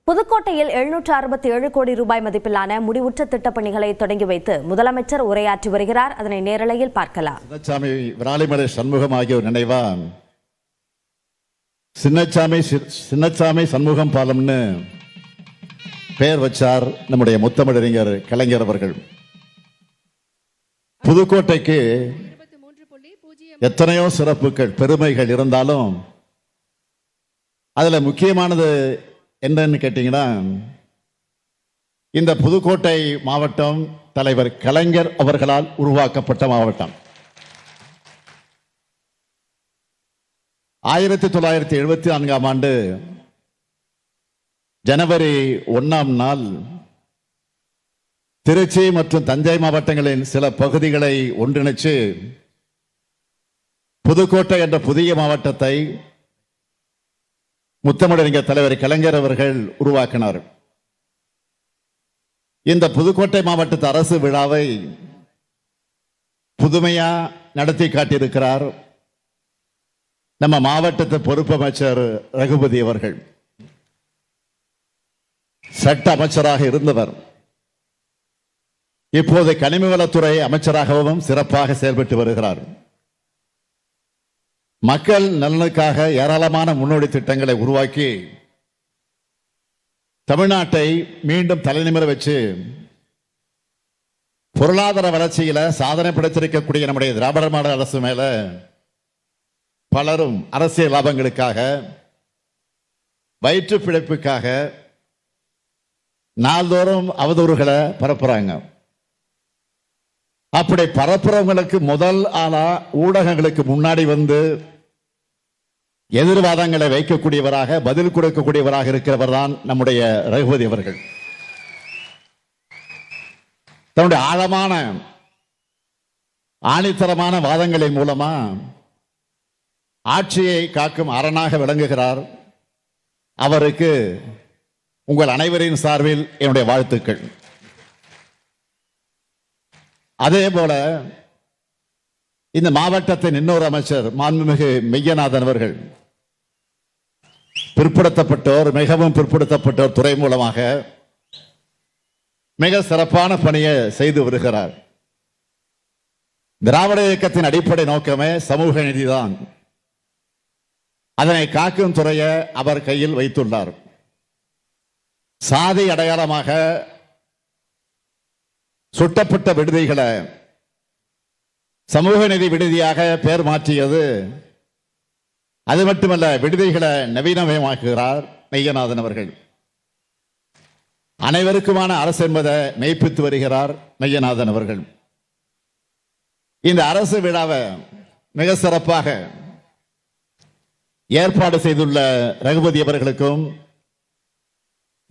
புதுக்கோட்டையில் 767 கோடி ரூபாய் மதிப்பிலான முடிவுற்ற திட்டப்பணிகளை தொடங்கி வைத்து முதலமைச்சர் உரையாற்றி வருகிறார். அதனை நேரலையில் பார்க்கலாம். சின்னசாமி விராலிமலை சண்முகம் ஆகியோர் நினைவா சின்னசாமி சண்முகம் பாலம்னு பெயர் வச்சார் நம்முடைய முத்தமிழறிஞர் கலைஞர் அவர்கள். புதுக்கோட்டைக்கு எத்தனையோ சிறப்புகள் பெருமைகள் இருந்தாலும் அதுல முக்கியமானது என்னன்னு கேட்டீங்கன்னா, இந்த புதுக்கோட்டை மாவட்டம் தலைவர் கலைஞர் அவர்களால் உருவாக்கப்பட்ட மாவட்டம். 1974ஆம் ஆண்டு ஜனவரி 1ஆம் நாள் திருச்சி மற்றும் தஞ்சை மாவட்டங்களின் சில பகுதிகளை ஒன்றிணைச்சு புதுக்கோட்டை என்ற புதிய மாவட்டத்தை முத்தமிழறிஞர் தலைவர் கலைஞர் அவர்கள் உருவாக்கினார். இந்த புதுக்கோட்டை மாவட்டத்து அரசு விழாவை புதுமையா நடத்தி காட்டியிருக்கிறார் நம்ம மாவட்டத்து பொறுப்பு அமைச்சர் ரகுபதி அவர்கள். சட்ட அமைச்சராக இருந்தவர் இப்போது கனிமவளத்துறை அமைச்சராகவும் சிறப்பாக செயல்பட்டு வருகிறார். மக்கள் நலனுக்காக ஏராளமான முன்னோடி திட்டங்களை உருவாக்கி தமிழ்நாட்டை மீண்டும் தலைநிமிர வச்சு பொருளாதார வளர்ச்சியில சாதனை படைத்திருக்கக்கூடிய நம்முடைய திராவிட மாடல் அரசு மேல பலரும் அரசியல் லாபங்களுக்காக வயிற்று பிழைப்புக்காக நாள்தோறும் அவதூறுகளை பரப்புறாங்க. அப்படி பரப்புறவங்களுக்கு முதல் ஆளா ஊடகங்களுக்கு முன்னாடி வந்து எதிர்வாதங்களை வைக்கக்கூடியவராக பதில் கொடுக்கக்கூடியவராக இருக்கிறவர் தான் நம்முடைய ரகுபதி அவர்கள். தன்னுடைய ஆழமான ஆணித்தரமான வாதங்களின் மூலமா ஆட்சியை காக்கும் அரணாக விளங்குகிறார். அவருக்கு உங்கள் அனைவரின் சார்பில் என்னுடைய வாழ்த்துக்கள். அதே போல இந்த மாவட்டத்தின் இன்னொரு அமைச்சர் மாண்புமிகு மெய்யநாதன் அவர்கள் பிற்படுத்தப்பட்டோர் மிகவும் பிற்படுத்தப்பட்டோர் துறை மூலமாக மிக சிறப்பான பணியை செய்து வருகிறார். திராவிட இயக்கத்தின் அடிப்படை நோக்கமே சமூக நீதிதான். அதனை காக்கும் துறையை அவர் கையில் வைத்துள்ளார். சாதி அடையாளமாக சுட்டப்பட்ட விடுதிகளை சமூக நீதி விடுதியாக பெயர் மாற்றியது. அது மட்டுமல்ல, விடுதிகளை நவீனமயமாக்குகிறார் மெய்யநாதன் அவர்கள். அனைவருக்குமான அரசு என்பதை மெய்ப்பித்து வருகிறார் மெய்யநாதன் அவர்கள். இந்த அரசு விழாவை மிக சிறப்பாக ஏற்பாடு செய்துள்ள ரகுபதி அவர்களுக்கும்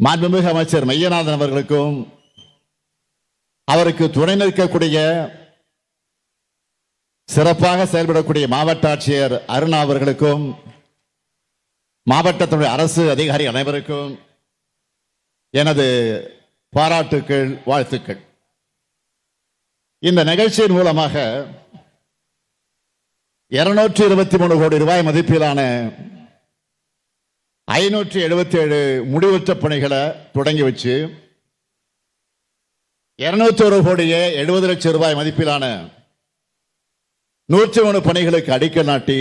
மாண்புமிகு அமைச்சர் மெய்யநாதன் அவர்களுக்கும் அவருக்கு துணை நிற்கக்கூடிய சிறப்பாக செயல்படக்கூடிய மாவட்ட ஆட்சியர் அருணா அவர்களுக்கும் மாவட்டத்தினுடைய அரசு அதிகாரி அனைவருக்கும் எனது பாராட்டுக்கள், வாழ்த்துக்கள். இந்த நிகழ்ச்சியின் மூலமாக 223 கோடி ரூபாய் மதிப்பிலான 577 முடிவுற்ற பணிகளை தொடங்கி வச்சு 201 கோடியே 70 லட்சம் ரூபாய் மதிப்பிலான 103 பணிகளுக்கு அடிக்கல் நாட்டி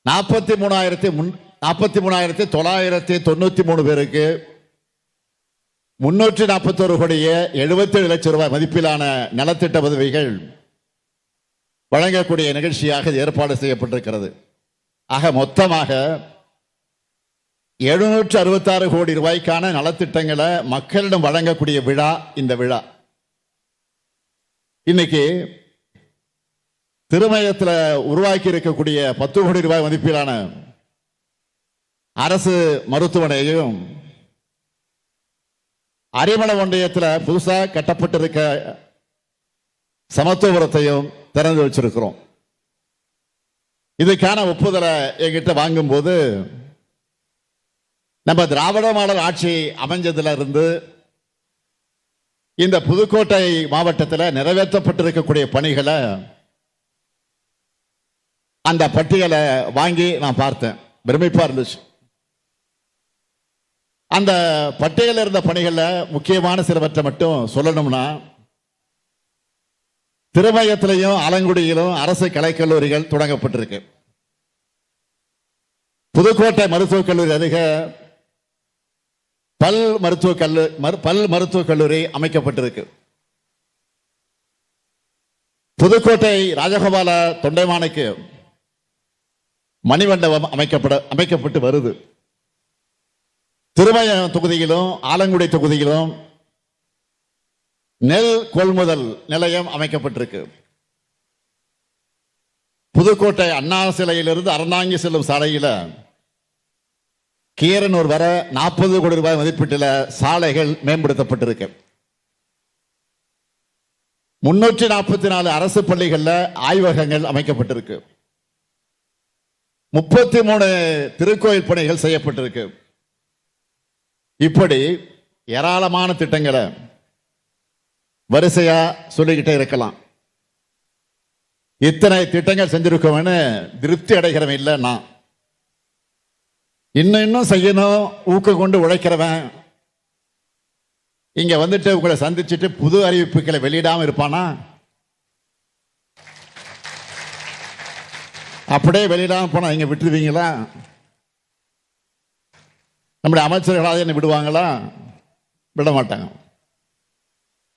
43,993 பேருக்கு 341 கோடியே 77 லட்சம் ரூபாய் மதிப்பிலான நலத்திட்ட உதவிகள் வழங்கக்கூடிய நிகழ்ச்சியாக ஏற்பாடு செய்யப்பட்டிருக்கிறது. ஆக மொத்தமாக 766 கோடி ரூபாய்க்கான நலத்திட்டங்களை மக்களிடம் வழங்கக்கூடிய விழா இந்த விழா. இன்னைக்கு திருமயத்தில் உருவாக்கி இருக்கக்கூடிய 10 கோடி ரூபாய் மதிப்பிலான அரசு மருத்துவமனையையும் அரிமள ஒன்றியத்தில் புதுசாக கட்டப்பட்டிருக்க சமத்துவபுரத்தையும் திறந்து வச்சிருக்கிறோம். இதுக்கான ஒப்புதலை என்கிட்ட வாங்கும்போது நம்ம திராவிட மாடல் ஆட்சி அமைஞ்சதுல இருந்து இந்த புதுக்கோட்டை மாவட்டத்தில் நிறைவேற்றப்பட்டிருக்கக்கூடிய பணிகளை அந்த பட்டியலை வாங்கி நான் பார்த்தேன். பிரமிப்பா இருந்துச்சு. அந்த பட்டியலில் இருந்த பணிகளில் முக்கியமான சிலவற்றை மட்டும் சொல்லணும்னா, திருமயத்திலையும் ஆலங்குடியிலும் அரசு கலைக்கல்லூரிகள் தொடங்கப்பட்டிருக்கு. புதுக்கோட்டை மருத்துவக் கல்லூரி அருகே பல் மருத்துவக் கல்லூரி அமைக்கப்பட்டிருக்கு. புதுக்கோட்டை ராஜகோபால தொண்டைமானுக்கு மணிமண்டபம் அமைக்கப்பட்டு வருது. திருமயம் தொகுதியிலும் ஆலங்குடி தொகுதியிலும் நெல் கொள்முதல் நிலையம் அமைக்கப்பட்டிருக்கு. புதுக்கோட்டை அண்ணா சிலையிலிருந்து அறந்தாங்கி செல்லும் சாலையில் கீரனூர் வர 40 கோடி ரூபாய் மதிப்பீட்டில் சாலைகள் மேம்படுத்தப்பட்டிருக்கு. 344 அரசு பள்ளிகளில் ஆய்வகங்கள் அமைக்கப்பட்டிருக்கு. 33 திருக்கோயில் பணிகள் செய்யப்பட்டிருக்கு. இப்படி ஏராளமான திட்டங்களை வரிசையா சொல்லிக்கிட்டே இருக்கலாம். இத்தனை திட்டங்கள் செஞ்சிருக்கோம்னு திருப்தி அடைகிறவன் இல்லை நான். இன்னும் செய்யணும் ஊக்கம் கொண்டு உழைக்கிறவன் இங்க வந்துட்டு உங்களை சந்திச்சுட்டு புது அறிவிப்புகளை வெளியிடாம இருப்பானா? அப்படியே வெளியிடாம போனா இங்க விட்டுருவீங்களா? நம்முடைய அமைச்சர்களாக என்ன விடுவாங்களா? விட மாட்டாங்க.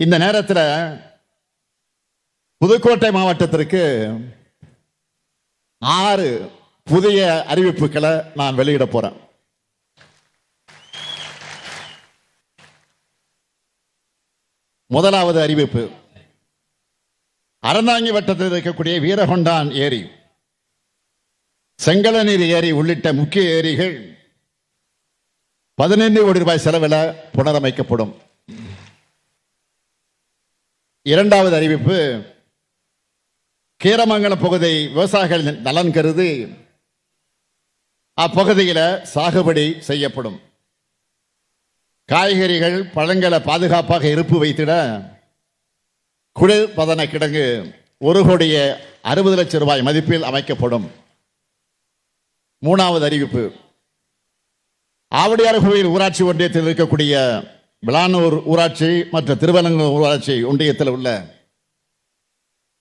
இந்த நேரத்தில் புதுக்கோட்டை மாவட்டத்திற்கு 6 புதிய அறிவிப்புகளை நான் வெளியிட போறேன். முதலாவது அறிவிப்பு, அறந்தாங்கி வட்டத்தில் இருக்கக்கூடிய வீரகொண்டான் ஏரி, செங்கலநீர் ஏரி உள்ளிட்ட முக்கிய ஏரிகள் 15 கோடி ரூபாய் செலவில் புனரமைக்கப்படும். இரண்டாவது அறிவிப்பு, கீரமங்கலம் பகுதி விவசாயிகள் நலன் கருதி அப்பகுதியில் சாகுபடி செய்யப்படும். காய்கறிகள் பழங்களை பாதுகாப்பாக இருப்பு வைத்திட குளிர்பதன கிடங்கு 1,60 லட்சம் ரூபாய் மதிப்பில் அமைக்கப்படும். மூணாவது அறிவிப்பு, ஆவடியார் கோவில் ஊராட்சி ஒன்றியத்தில் இருக்கக்கூடிய விளானூர் ஊராட்சி மற்றும் திருவனங்கூர் ஊராட்சி ஒன்றியத்தில் உள்ள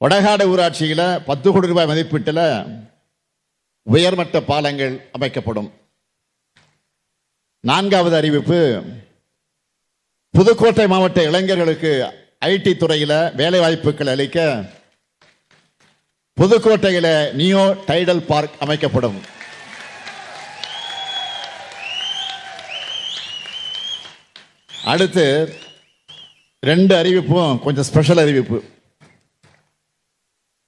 வடகாடு ஊராட்சியில் 10 கோடி ரூபாய் மதிப்பீட்டில் உயர்மட்ட பாலங்கள் அமைக்கப்படும். நான்காவது அறிவிப்பு, புதுக்கோட்டை மாவட்ட இளைஞர்களுக்கு ஐடி துறையில் வேலை வாய்ப்புகள் அளிக்க புதுக்கோட்டையில் நியோ டைடல் பார்க் அமைக்கப்படும். அடுத்து 2 அறிவிப்பும் கொஞ்சம் ஸ்பெஷல் அறிவிப்பு.